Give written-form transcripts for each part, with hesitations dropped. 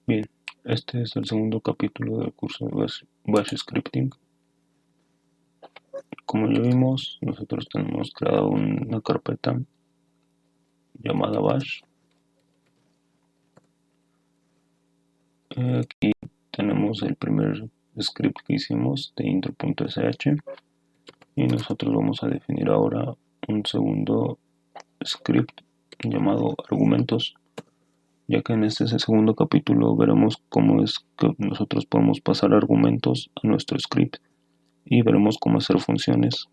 Bien, este es el segundo capítulo del curso de Bash Scripting. Como ya vimos, nosotros tenemos creado una carpeta llamada Bash. Aquí tenemos el primer script que hicimos de intro.sh y nosotros vamos a definir ahora un segundo script llamado argumentos, ya que en este segundo capítulo veremos cómo es que nosotros podemos pasar argumentos a nuestro script y veremos cómo hacer funciones.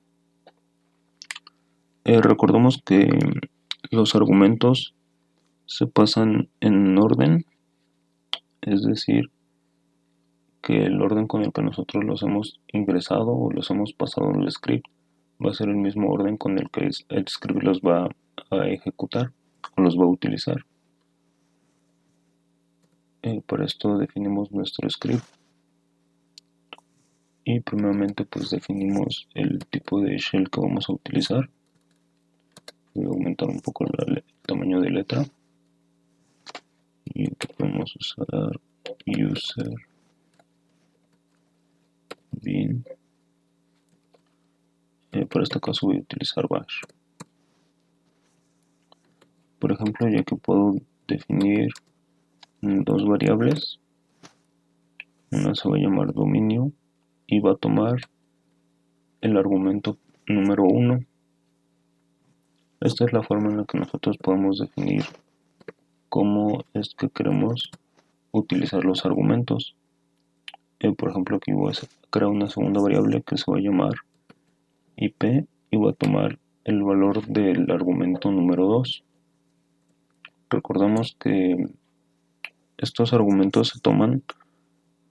Recordemos que los argumentos se pasan en orden, es decir, que el orden con el que nosotros los hemos ingresado o los hemos pasado en el script va a ser el mismo orden con el que el script los va a ejecutar o los va a utilizar. Para esto definimos nuestro script y primeramente pues definimos el tipo de shell que vamos a utilizar. Voy a aumentar un poco el tamaño de letra y aquí podemos usar user bin. Para este caso voy a utilizar bash. Por ejemplo, ya que puedo definir dos variables, una se va a llamar dominio y va a tomar el argumento número 1. Esta es la forma en la que nosotros podemos definir cómo es que queremos utilizar los argumentos. Por ejemplo, aquí voy a crear una segunda variable que se va a llamar IP y voy a tomar el valor del argumento número 2. Recordamos que estos argumentos se toman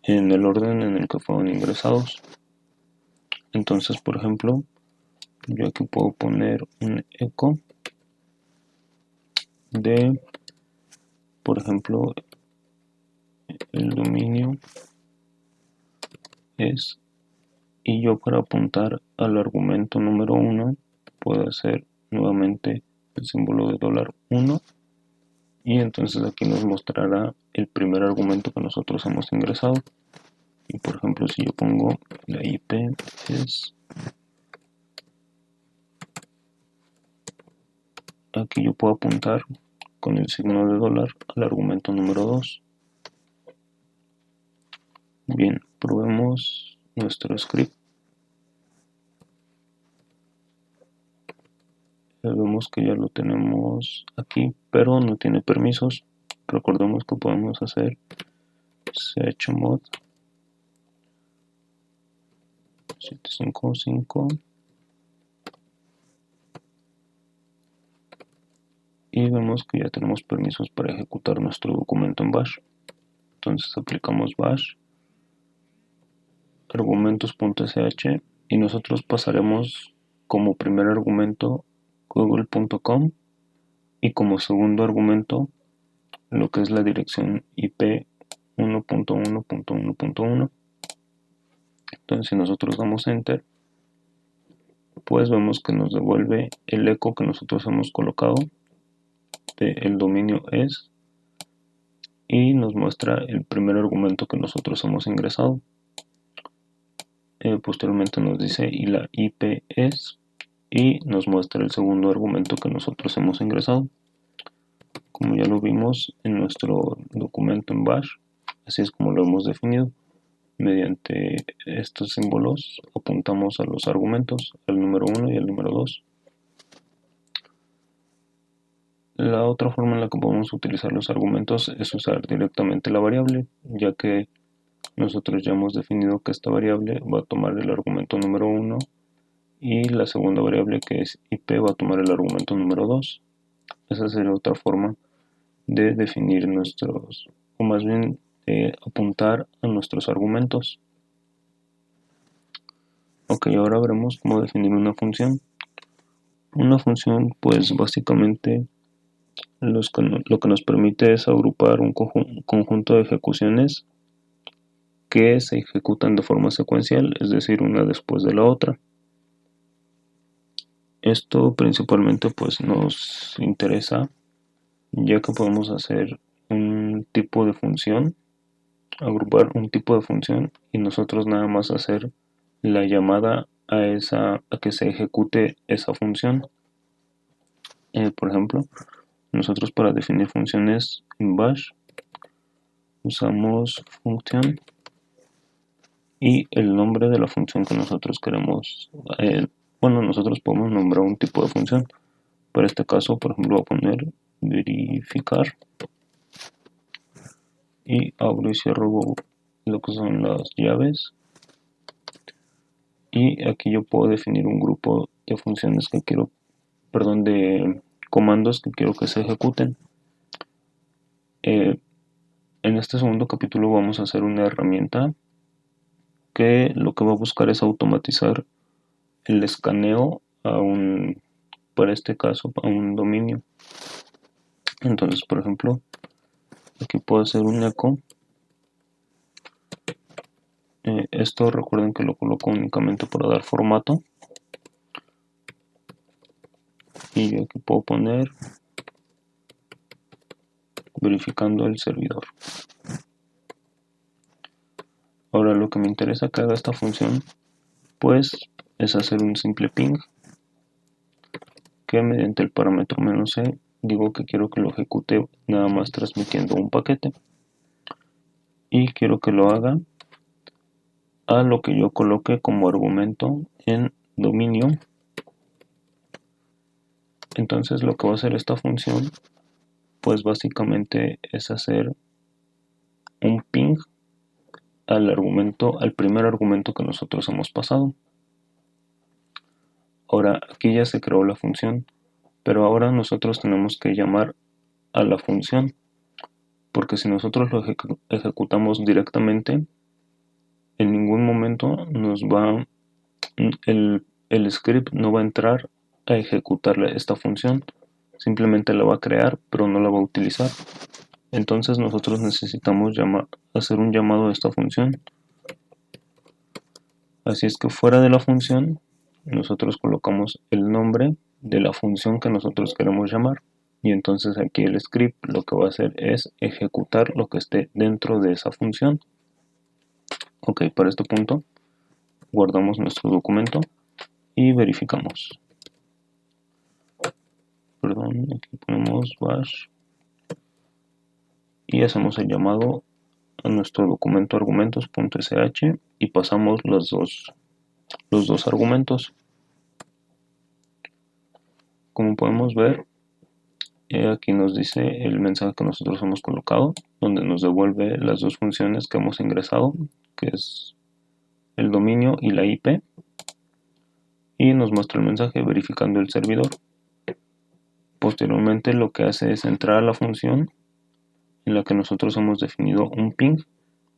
en el orden en el que fueron ingresados. Entonces, por ejemplo, yo aquí puedo poner un eco de, por ejemplo, el dominio es, y yo para apuntar al argumento número 1 puedo hacer nuevamente el símbolo de $1 y entonces aquí nos mostrará el primer argumento que nosotros hemos ingresado. Y por ejemplo, si yo pongo la IP es, aquí yo puedo apuntar con el signo de dólar al argumento número 2. Bien, probemos nuestro script. Vemos que ya lo tenemos aquí, pero no tiene permisos. Recordemos que podemos hacer chmod 755 y vemos que ya tenemos permisos para ejecutar nuestro documento en bash. Entonces aplicamos bash argumentos.sh y nosotros pasaremos como primer argumento google.com y como segundo argumento lo que es la dirección IP 1.1.1.1. Entonces si nosotros damos enter, pues vemos que nos devuelve el eco que nosotros hemos colocado de el dominio es y nos muestra el primer argumento que nosotros hemos ingresado. Posteriormente nos dice y la IP es y nos muestra el segundo argumento que nosotros hemos ingresado. Como ya lo vimos en nuestro documento en bash, así es como lo hemos definido. Mediante estos símbolos apuntamos a los argumentos, al número 1 y al número 2. La otra forma en la que podemos utilizar los argumentos es usar directamente la variable, ya que nosotros ya hemos definido que esta variable va a tomar el argumento número 1 y la segunda variable, que es IP, va a tomar el argumento número 2. Esa sería otra forma de definir nuestros, o más bien de apuntar a nuestros argumentos. Ok, ahora veremos cómo definir una función. Una función, pues básicamente lo que nos permite es agrupar un conjunto de ejecuciones que se ejecutan de forma secuencial, es decir, una después de la otra. Esto principalmente pues nos interesa ya que podemos hacer un tipo de función agrupar un tipo de función y nosotros nada más hacer la llamada a que se ejecute esa función. Por ejemplo, nosotros para definir funciones en bash usamos function y el nombre de la función que nosotros queremos. Bueno, nosotros podemos nombrar un tipo de función. Para este caso, por ejemplo, voy a poner verificar y abro y cierro lo que son las llaves. Y aquí yo puedo definir un grupo de funciones que quiero, perdón, de comandos que quiero que se ejecuten. En este segundo capítulo vamos a hacer una herramienta que lo que va a buscar es automatizar el escaneo para este caso, a un dominio. Entonces, por ejemplo, aquí puedo hacer un echo. Esto recuerden que lo coloco únicamente para dar formato. Y yo aquí puedo poner verificando el servidor. Ahora lo que me interesa que haga esta función pues es hacer un simple ping que mediante el parámetro "-c" digo que quiero que lo ejecute nada más transmitiendo un paquete y quiero que lo haga a lo que yo coloque como argumento en dominio. Entonces lo que va a hacer esta función pues básicamente es hacer un ping al primer argumento que nosotros hemos pasado. Ahora aquí ya se creó la función, pero ahora nosotros tenemos que llamar a la función, porque si nosotros lo ejecutamos directamente, en ningún momento el script no va a entrar a ejecutar esta función, simplemente la va a crear, pero no la va a utilizar. Entonces nosotros necesitamos hacer un llamado a esta función. Así es que fuera de la función, nosotros colocamos el nombre de la función que nosotros queremos llamar. Y entonces aquí el script lo que va a hacer es ejecutar lo que esté dentro de esa función. Ok, para este punto guardamos nuestro documento y verificamos. Perdón, aquí ponemos bash y hacemos el llamado a nuestro documento argumentos.sh y pasamos los dos argumentos. Como podemos ver, aquí nos dice el mensaje que nosotros hemos colocado, donde nos devuelve las dos funciones que hemos ingresado, que es el dominio y la IP, y nos muestra el mensaje verificando el servidor. Posteriormente lo que hace es entrar a la función en la que nosotros hemos definido un ping,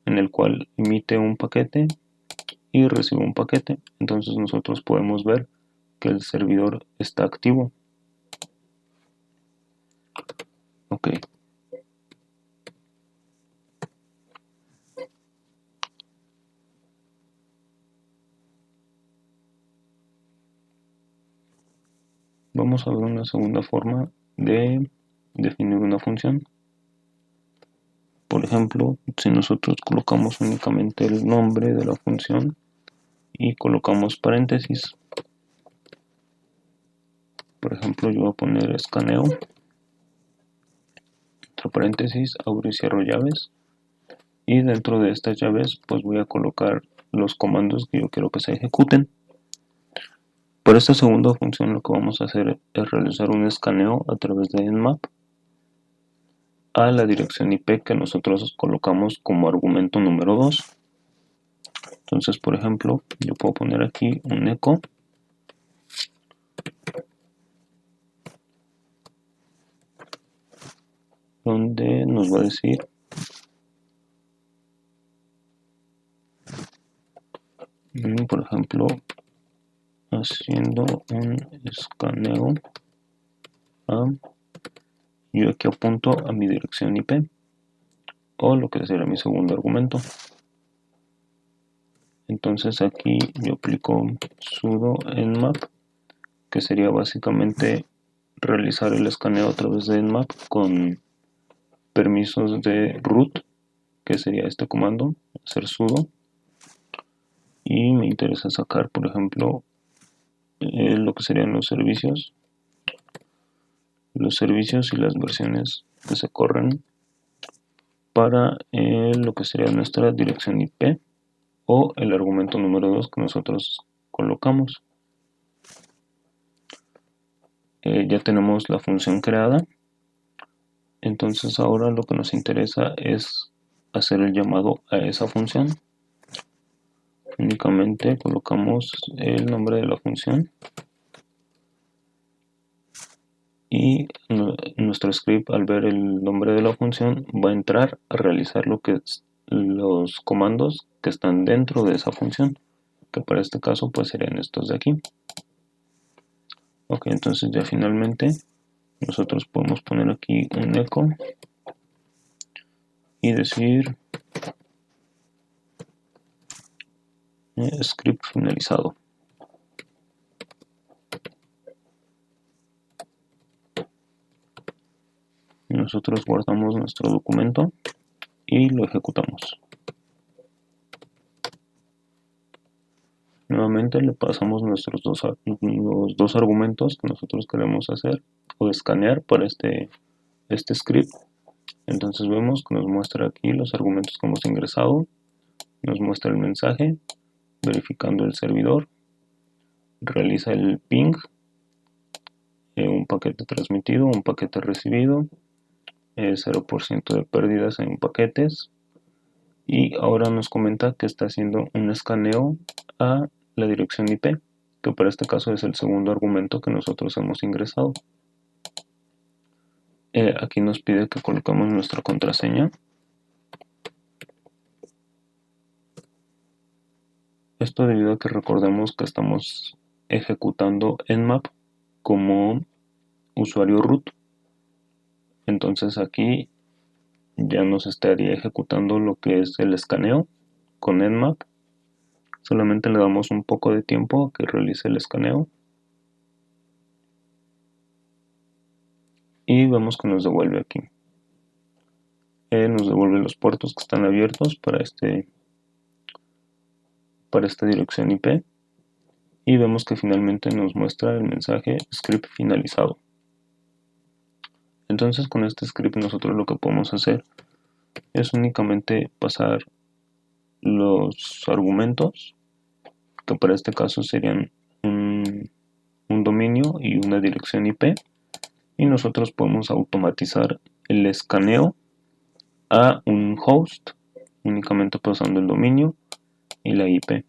en el cual emite un paquete y recibe un paquete. Entonces nosotros podemos ver que el servidor está activo. Ok. Vamos a ver una segunda forma de definir una función. Por ejemplo, si nosotros colocamos únicamente el nombre de la función y colocamos paréntesis, por ejemplo yo voy a poner escaneo, entre paréntesis, abro y cierro llaves, y dentro de estas llaves pues voy a colocar los comandos que yo quiero que se ejecuten. Para esta segunda función lo que vamos a hacer es realizar un escaneo a través de Nmap a la dirección IP que nosotros colocamos como argumento número 2. Entonces, por ejemplo, yo puedo poner aquí un echo donde nos va a decir por ejemplo, haciendo un escaneo yo aquí apunto a mi dirección IP o lo que será mi segundo argumento. Entonces aquí yo aplico sudo nmap, que sería básicamente realizar el escaneo a través de nmap con permisos de root que sería este comando, hacer sudo, y me interesa sacar, por ejemplo, lo que serían los servicios y las versiones que se corren para lo que sería nuestra dirección IP o el argumento número 2 que nosotros colocamos. Ya tenemos la función creada, entonces ahora lo que nos interesa es hacer el llamado a esa función. Únicamente colocamos el nombre de la función y nuestro script, al ver el nombre de la función, va a entrar a realizar los comandos que están dentro de esa función, que para este caso pues serían estos de aquí. Ok, entonces ya finalmente nosotros podemos poner aquí un echo y decir script finalizado. Nosotros guardamos nuestro documento y lo ejecutamos. Nuevamente le pasamos los dos argumentos que nosotros queremos hacer o escanear para este script. Entonces vemos que nos muestra aquí los argumentos que hemos ingresado, nos muestra el mensaje, verificando el servidor, realiza el ping, un paquete transmitido, un paquete recibido, 0% de pérdidas en paquetes, y ahora nos comenta que está haciendo un escaneo a la dirección IP, que para este caso es el segundo argumento que nosotros hemos ingresado. Aquí nos pide que coloquemos nuestra contraseña. Esto debido a que recordemos que estamos ejecutando Nmap como usuario root. Entonces aquí ya nos estaría ejecutando lo que es el escaneo con Nmap. Solamente le damos un poco de tiempo a que realice el escaneo. Y vemos que nos devuelve aquí. Nos devuelve los puertos que están abiertos para esta dirección IP. Y vemos que finalmente nos muestra el mensaje script finalizado. Entonces con este script nosotros lo que podemos hacer es únicamente pasar los argumentos, que para este caso serían un dominio y una dirección IP, y nosotros podemos automatizar el escaneo a un host únicamente pasando el dominio y la IP.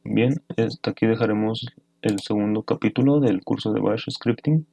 Bien, hasta aquí dejaremos el segundo capítulo del curso de Bash Scripting.